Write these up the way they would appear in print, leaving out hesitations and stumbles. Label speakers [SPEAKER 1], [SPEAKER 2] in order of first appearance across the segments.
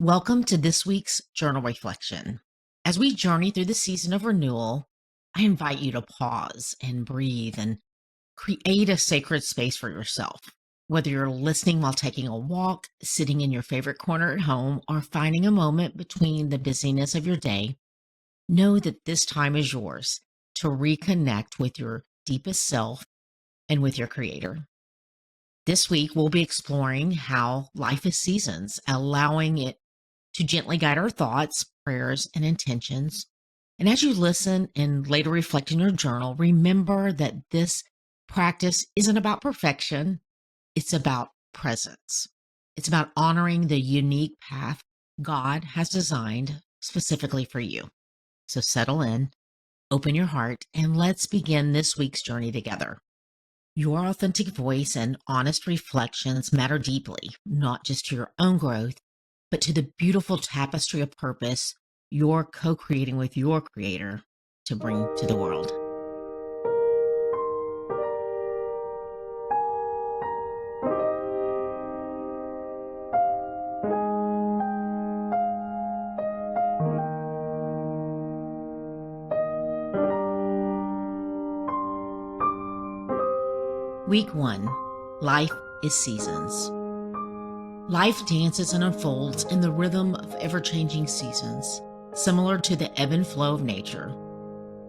[SPEAKER 1] Welcome to this week's journal reflection. As we journey through the season of renewal, I invite you to pause and breathe and create a sacred space for yourself. Whether you're listening while taking a walk, sitting in your favorite corner at home, or finding a moment between the busyness of your day, know that this time is yours to reconnect with your deepest self and with your Creator. This week, we'll be exploring how life is seasons, allowing it to gently guide our thoughts, prayers, and intentions. And as you listen and later reflect in your journal, remember that this practice isn't about perfection, it's about presence. It's about honoring the unique path God has designed specifically for you. So settle in, open your heart, and let's begin this week's journey together. Your authentic voice and honest reflections matter deeply, not just to your own growth, but to the beautiful tapestry of purpose you're co-creating with your Creator to bring to the world. Week 1, Life is Seasons. Life dances and unfolds in the rhythm of ever-changing seasons, similar to the ebb and flow of nature.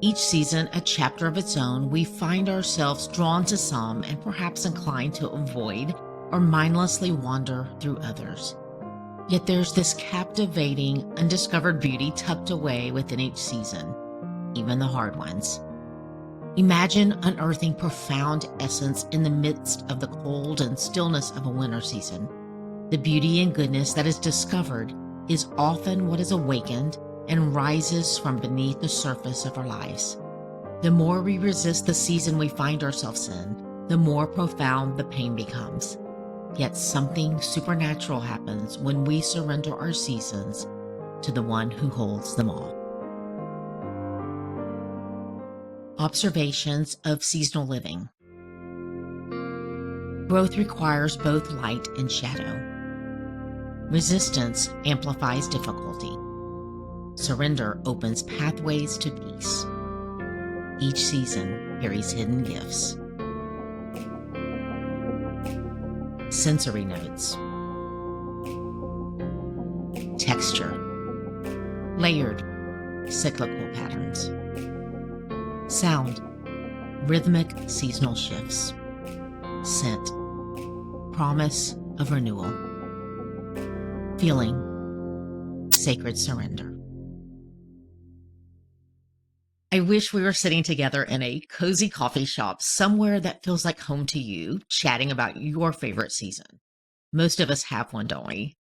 [SPEAKER 1] Each season, a chapter of its own, we find ourselves drawn to some and perhaps inclined to avoid or mindlessly wander through others. Yet there's this captivating, undiscovered beauty tucked away within each season, even the hard ones. Imagine unearthing profound essence in the midst of the cold and stillness of a winter season. The beauty and goodness that is discovered is often what is awakened and rises from beneath the surface of our lives. The more we resist the season we find ourselves in, the more profound the pain becomes. Yet something supernatural happens when we surrender our seasons to the one who holds them all. Observations of seasonal living. Growth requires both light and shadow. Resistance amplifies difficulty. Surrender opens pathways to peace. Each season carries hidden gifts. Sensory notes. Texture. Layered, cyclical patterns. Sound. Rhythmic seasonal shifts. Scent. Promise of renewal. Feeling. Sacred surrender. I wish we were sitting together in a cozy coffee shop somewhere that feels like home to you, chatting about your favorite season. Most of us have one, don't we?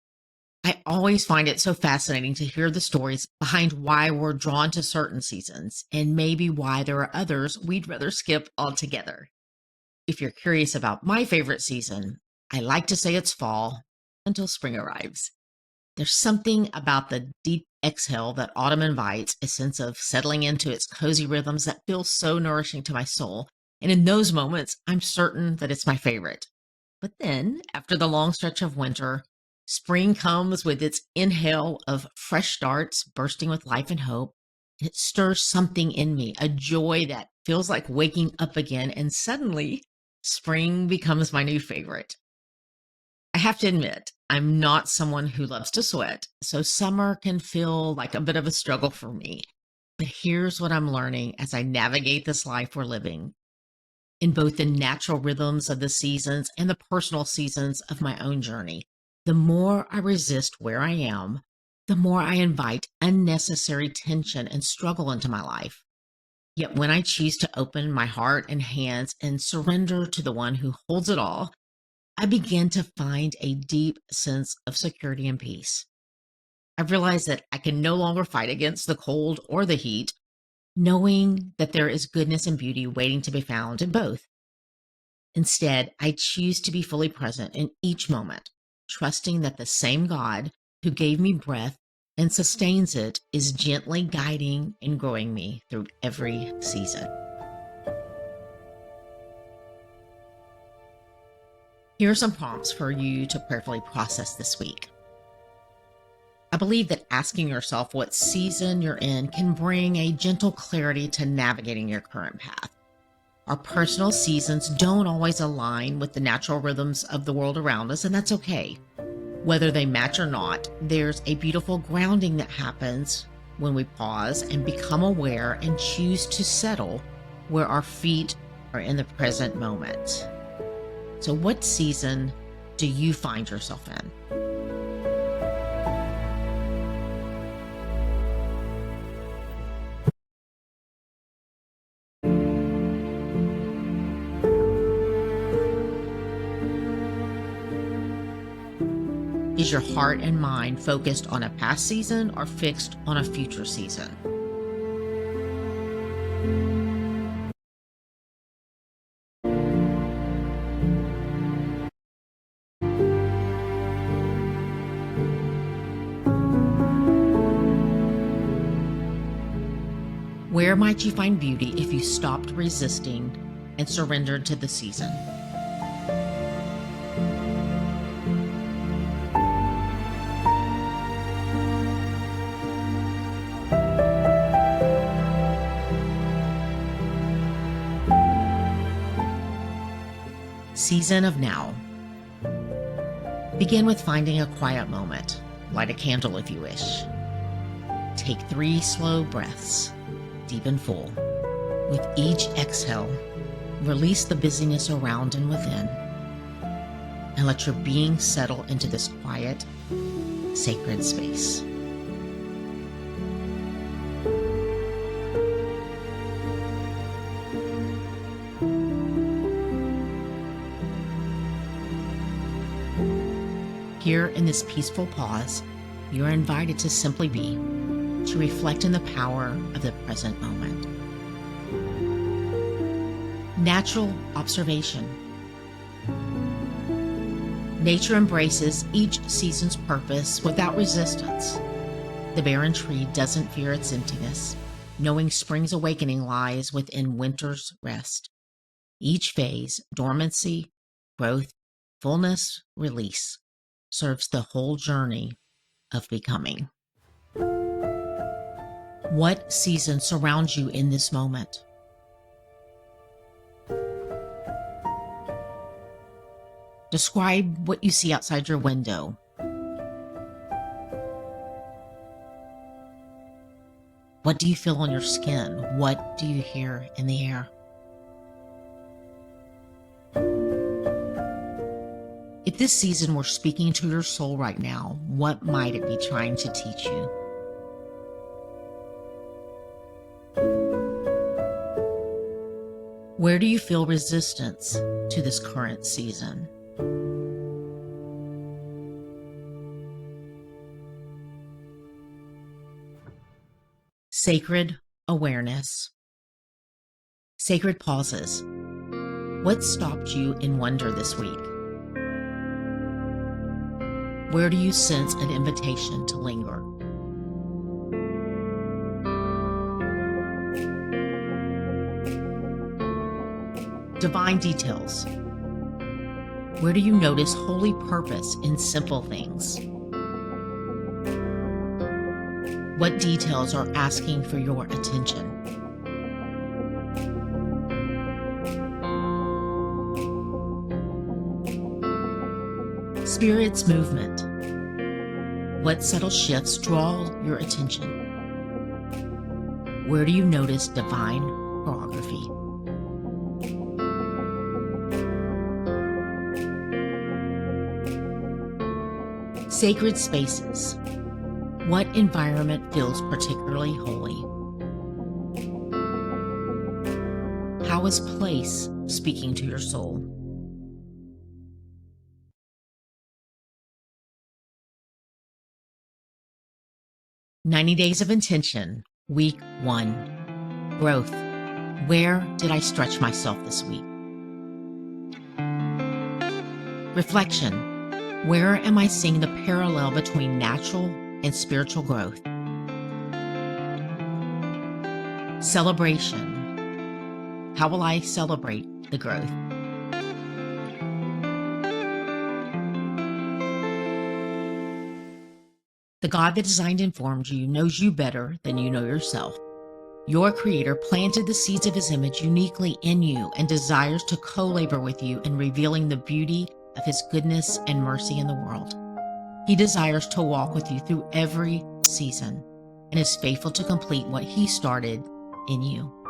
[SPEAKER 1] I always find it so fascinating to hear the stories behind why we're drawn to certain seasons and maybe why there are others we'd rather skip altogether. If you're curious about my favorite season, I like to say it's fall until spring arrives. There's something about the deep exhale that autumn invites, a sense of settling into its cozy rhythms that feels so nourishing to my soul. And in those moments, I'm certain that it's my favorite. But then, after the long stretch of winter, spring comes with its inhale of fresh starts, bursting with life and hope. It stirs something in me, a joy that feels like waking up again, and suddenly, spring becomes my new favorite. I have to admit, I'm not someone who loves to sweat, so summer can feel like a bit of a struggle for me. But here's what I'm learning as I navigate this life we're living. In both the natural rhythms of the seasons and the personal seasons of my own journey, the more I resist where I am, the more I invite unnecessary tension and struggle into my life. Yet when I choose to open my heart and hands and surrender to the one who holds it all, I begin to find a deep sense of security and peace. I've realized that I can no longer fight against the cold or the heat, knowing that there is goodness and beauty waiting to be found in both. Instead, I choose to be fully present in each moment, trusting that the same God who gave me breath and sustains it is gently guiding and growing me through every season. Here are some prompts for you to prayerfully process this week. believe that asking yourself what season you're in can bring a gentle clarity to navigating your current path. Our personal seasons don't always align with the natural rhythms of the world around us, and that's okay. Whether they match or not, there's a beautiful grounding that happens when we pause and become aware and choose to settle where our feet are in the present moment. So, what season do you find yourself in? Is your heart and mind focused on a past season or fixed on a future season? Where might you find beauty if you stopped resisting and surrendered to the season? Season of now. Begin with finding a quiet moment. Light a candle if you wish. Take 3 slow breaths, deep and full. With each exhale, release the busyness around and within, and let your being settle into this quiet, sacred space. Here in this peaceful pause, you are invited to simply be, to reflect in the power of the present moment. Natural observation. Nature embraces each season's purpose without resistance. The barren tree doesn't fear its emptiness, knowing spring's awakening lies within winter's rest. Each phase, dormancy, growth, fullness, release, serves the whole journey of becoming. What season surrounds you in this moment? Describe what you see outside your window. What do you feel on your skin? What do you hear in the air? If this season were speaking to your soul right now, what might it be trying to teach you? Where do you feel resistance to this current season? Sacred awareness. Sacred pauses. What stopped you in wonder this week? Where do you sense an invitation to linger? Divine details. Where do you notice holy purpose in simple things? What details are asking for your attention? Spirit's movement. What subtle shifts draw your attention? Where do you notice divine choreography? Sacred spaces. What environment feels particularly holy? How is place speaking to your soul? "90 Days of Intention, Week 1. Growth. Where did I stretch myself this week? Reflection. Where am I seeing the parallel between natural and spiritual growth? Celebration. How will I celebrate the growth? The God that designed and formed you knows you better than you know yourself. Your Creator planted the seeds of His image uniquely in you and desires to co-labor with you in revealing the beauty of His goodness and mercy in the world. He desires to walk with you through every season and is faithful to complete what He started in you.